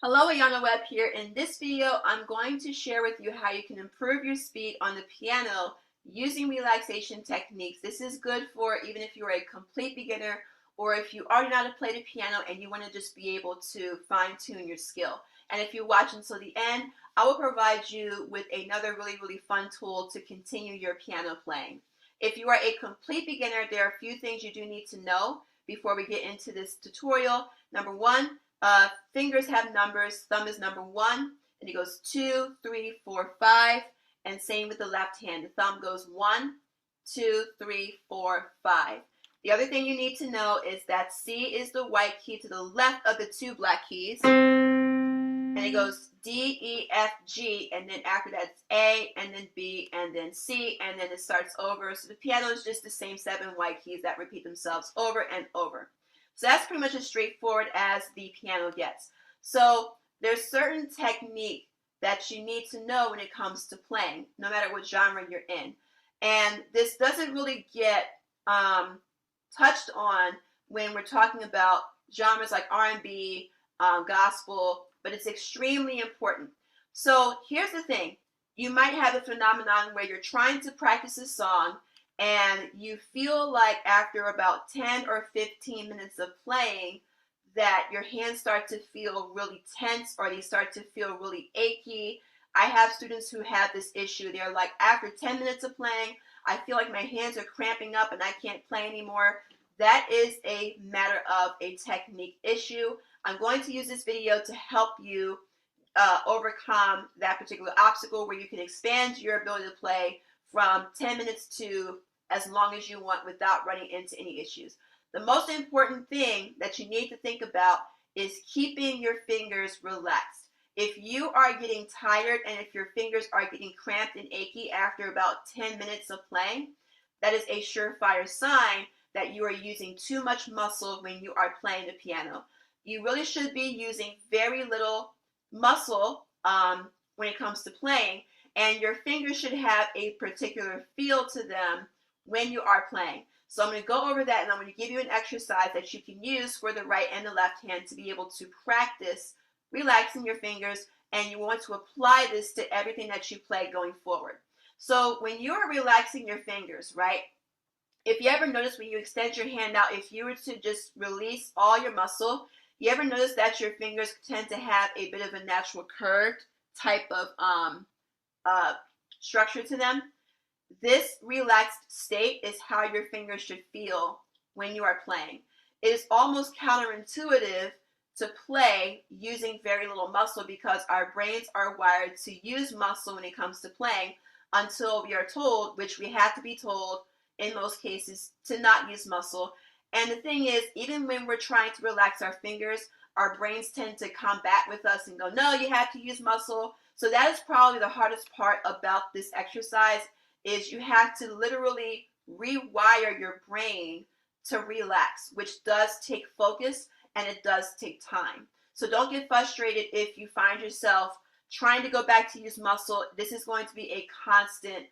Hello, Ayana Webb here. In this video, I'm going to share with you how you can improve your speed on the piano using relaxation techniques. This is good for even if you're a complete beginner or if you already know how to play the piano and you want to just be able to fine-tune your skill. And if you watch until the end, I will provide you with another really fun tool to continue your piano playing. If you are a complete beginner, there are a few things you do need to know before we get into this tutorial. Number one, fingers have numbers. Thumb is number 1, and it goes 2, 3, 4, 5, and same with the left hand. The thumb goes 1, 2, 3, 4, 5. The other thing you need to know is that C is the white key to the left of the two black keys, and it goes D, E, F, G, and then after that it's A, and then B, and then C, and then it starts over. So the piano is just the same 7 white keys that repeat themselves over and over. So that's pretty much as straightforward as the piano gets. So there's certain technique that you need to know when it comes to playing, no matter what genre you're in. And this doesn't really get touched on when we're talking about genres like R&B, gospel, but it's extremely important. So here's the thing. You might have a phenomenon where you're trying to practice a song and you feel like after about 10 or 15 minutes of playing that your hands start to feel really tense or they start to feel really achy. I have students who have this issue. They're like, after 10 minutes of playing, I feel like my hands are cramping up and I can't play anymore. That is a matter of a technique issue. I'm going to use this video to help you overcome that particular obstacle where you can expand your ability to play from 10 minutes to as long as you want without running into any issues. The most important thing that you need to think about is keeping your fingers relaxed. If you are getting tired and if your fingers are getting cramped and achy after about 10 minutes of playing, that is a surefire sign that you are using too much muscle when you are playing the piano. You really should be using very little muscle when it comes to playing, and your fingers should have a particular feel to them when you are playing. So I'm going to go over that and I'm going to give you an exercise that you can use for the right and the left hand to be able to practice relaxing your fingers, and you want to apply this to everything that you play going forward. So when you are relaxing your fingers, right, if you ever notice when you extend your hand out, if you were to just release all your muscle, you ever notice that your fingers tend to have a bit of a natural curved type of structure to them? This relaxed state is how your fingers should feel when you are playing. It is almost counterintuitive to play using very little muscle because our brains are wired to use muscle when it comes to playing until we are told, which we have to be told in most cases, to not use muscle. And the thing is, even when we're trying to relax our fingers, our brains tend to combat with us and go, no, you have to use muscle. So that is probably the hardest part about this exercise, is you have to literally rewire your brain to relax, which does take focus and it does take time. So don't get frustrated if you find yourself trying to go back to use muscle. This is going to be a constant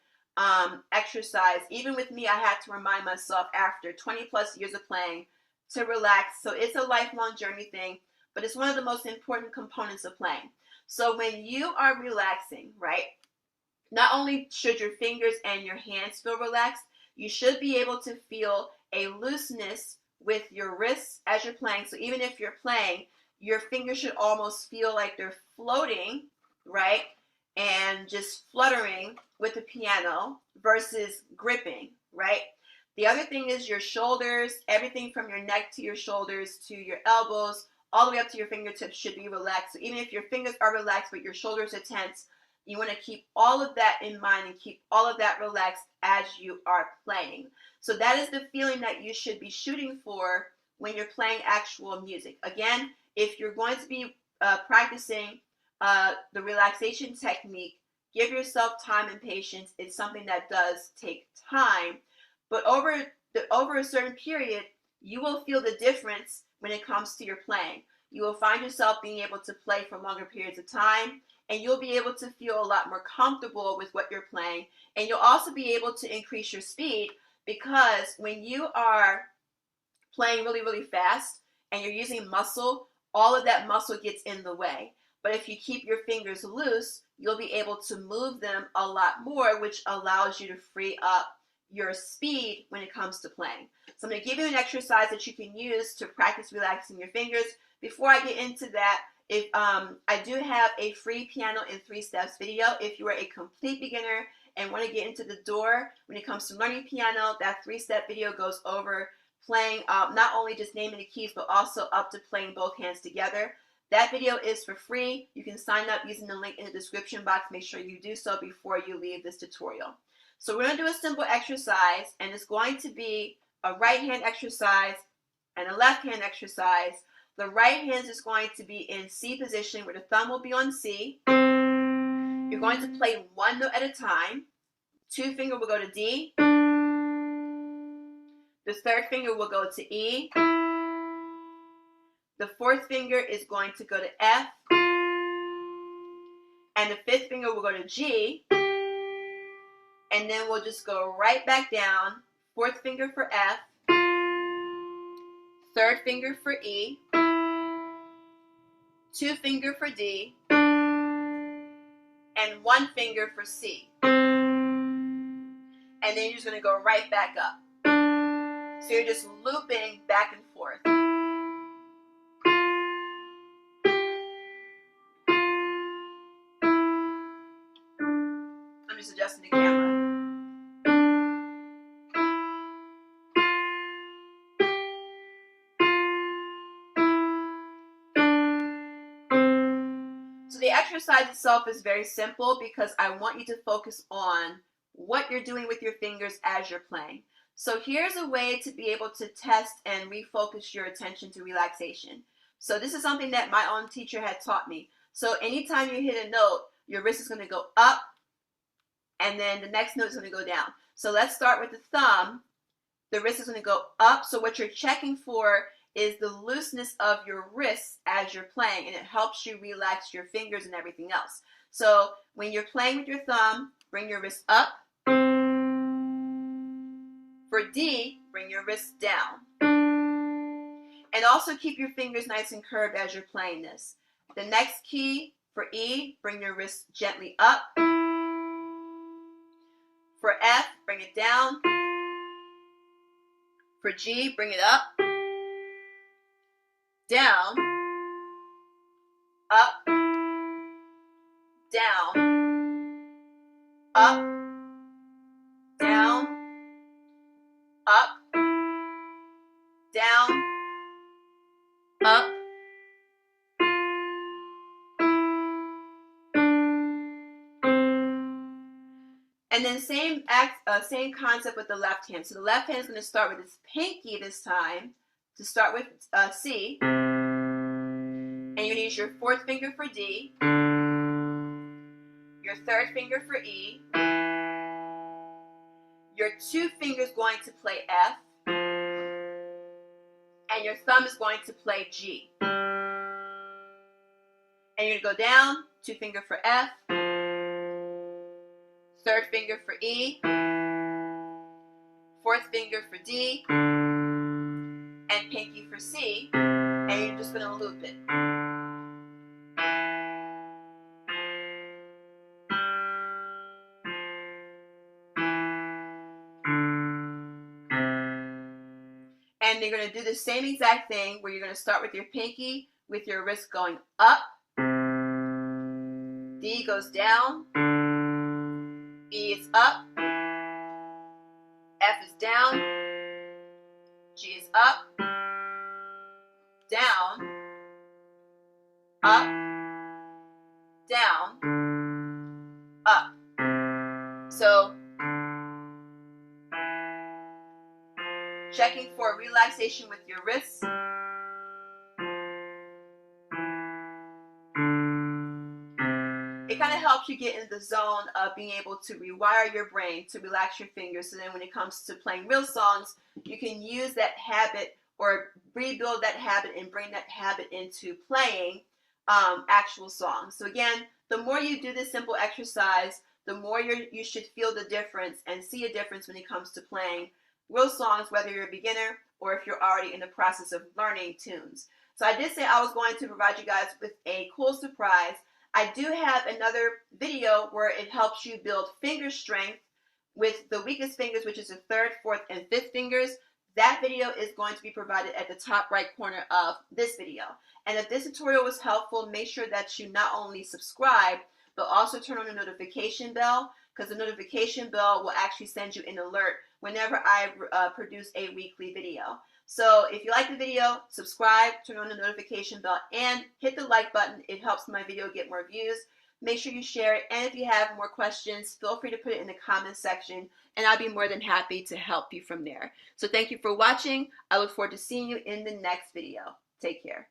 exercise. Even with me, I had to remind myself after 20 plus years of playing to relax. So it's a lifelong journey thing, but it's one of the most important components of playing. So when you are relaxing, right, not only should your fingers and your hands feel relaxed, you should be able to feel a looseness with your wrists as you're playing. So even if you're playing, your fingers should almost feel like they're floating, right, and just fluttering with the piano versus gripping, right? The other thing is your shoulders, everything from your neck to your shoulders to your elbows, all the way up to your fingertips should be relaxed. So even if your fingers are relaxed but your shoulders are tense, you want to keep all of that in mind and keep all of that relaxed as you are playing. So that is the feeling that you should be shooting for when you're playing actual music. Again, if you're going to be practicing the relaxation technique, give yourself time and patience. It's something that does take time, but over a certain period, you will feel the difference when it comes to your playing. You will find yourself being able to play for longer periods of time, and you'll be able to feel a lot more comfortable with what you're playing. And you'll also be able to increase your speed, because when you are playing really fast and you're using muscle, all of that muscle gets in the way. But if you keep your fingers loose, you'll be able to move them a lot more, which allows you to free up your speed when it comes to playing. So I'm going to give you an exercise that you can use to practice relaxing your fingers. Before I get into that, I do have a free piano in 3 steps video. If you are a complete beginner and want to get into the door when it comes to learning piano, that 3-step video goes over playing not only just naming the keys, but also up to playing both hands together. That video is for free. You can sign up using the link in the description box. Make sure you do so before you leave this tutorial. So we're going to do a simple exercise, and it's going to be a right hand exercise and a left hand exercise. The right hand is going to be in C position, where the thumb will be on C. You're going to play 1 note at a time. 2 finger will go to D. The 3rd finger will go to E. The 4th finger is going to go to F. And the 5th finger will go to G. And then we'll just go right back down. 4th finger for F. 3rd finger for E. 2 finger for D. And 1 finger for C. And then you're just going to go right back up. So you're just looping back and forth. I'm just adjusting the camera. So the exercise itself is very simple because I want you to focus on what you're doing with your fingers as you're playing. So here's a way to be able to test and refocus your attention to relaxation. So this is something that my own teacher had taught me. So anytime you hit a note, your wrist is going to go up, and then the next note is going to go down. So let's start with the thumb. The wrist is going to go up. So what you're checking for is the looseness of your wrists as you're playing, and it helps you relax your fingers and everything else. So when you're playing with your thumb, bring your wrist up. For D, bring your wrist down. And also keep your fingers nice and curved as you're playing this. The next key, for E, bring your wrist gently up. For F, bring it down. For G, bring it up. Down. Up. Down. Up. Down. Up. Down. Up. And then same concept with the left hand. So the left hand is going to start with its pinky this time to start with C. And you're going to use your 4th finger for D, your 3rd finger for E, your 2 fingers going to play F, and your thumb is going to play G. And you're going to go down, 2 finger for F, 3rd finger for E, 4th finger for D, and pinky for C, and you're just going to loop it. And you're going to do the same exact thing where you're going to start with your pinky with your wrist going up. D goes down. E is up. F is down. G is up. Down. Up. Down. Up. So checking for relaxation with your wrists. It kind of helps you get in the zone of being able to rewire your brain to relax your fingers, so then when it comes to playing real songs, you can use that habit or rebuild that habit and bring that habit into playing actual songs. So again, the more you do this simple exercise, the more you should feel the difference and see a difference when it comes to playing real songs, whether you're a beginner or if you're already in the process of learning tunes. So I did say I was going to provide you guys with a cool surprise. I do have another video where it helps you build finger strength with the weakest fingers, which is the third, fourth, and fifth fingers. That video is going to be provided at the top right corner of this video. And if this tutorial was helpful, make sure that you not only subscribe, but also turn on the notification bell, because the notification bell will actually send you an alert whenever I produce a weekly video. So if you like the video, subscribe, turn on the notification bell, and hit the like button. It helps my video get more views. Make sure you share it, and if you have more questions, feel free to put it in the comments section, and I'll be more than happy to help you from there. So thank you for watching. I look forward to seeing you in the next video. Take care.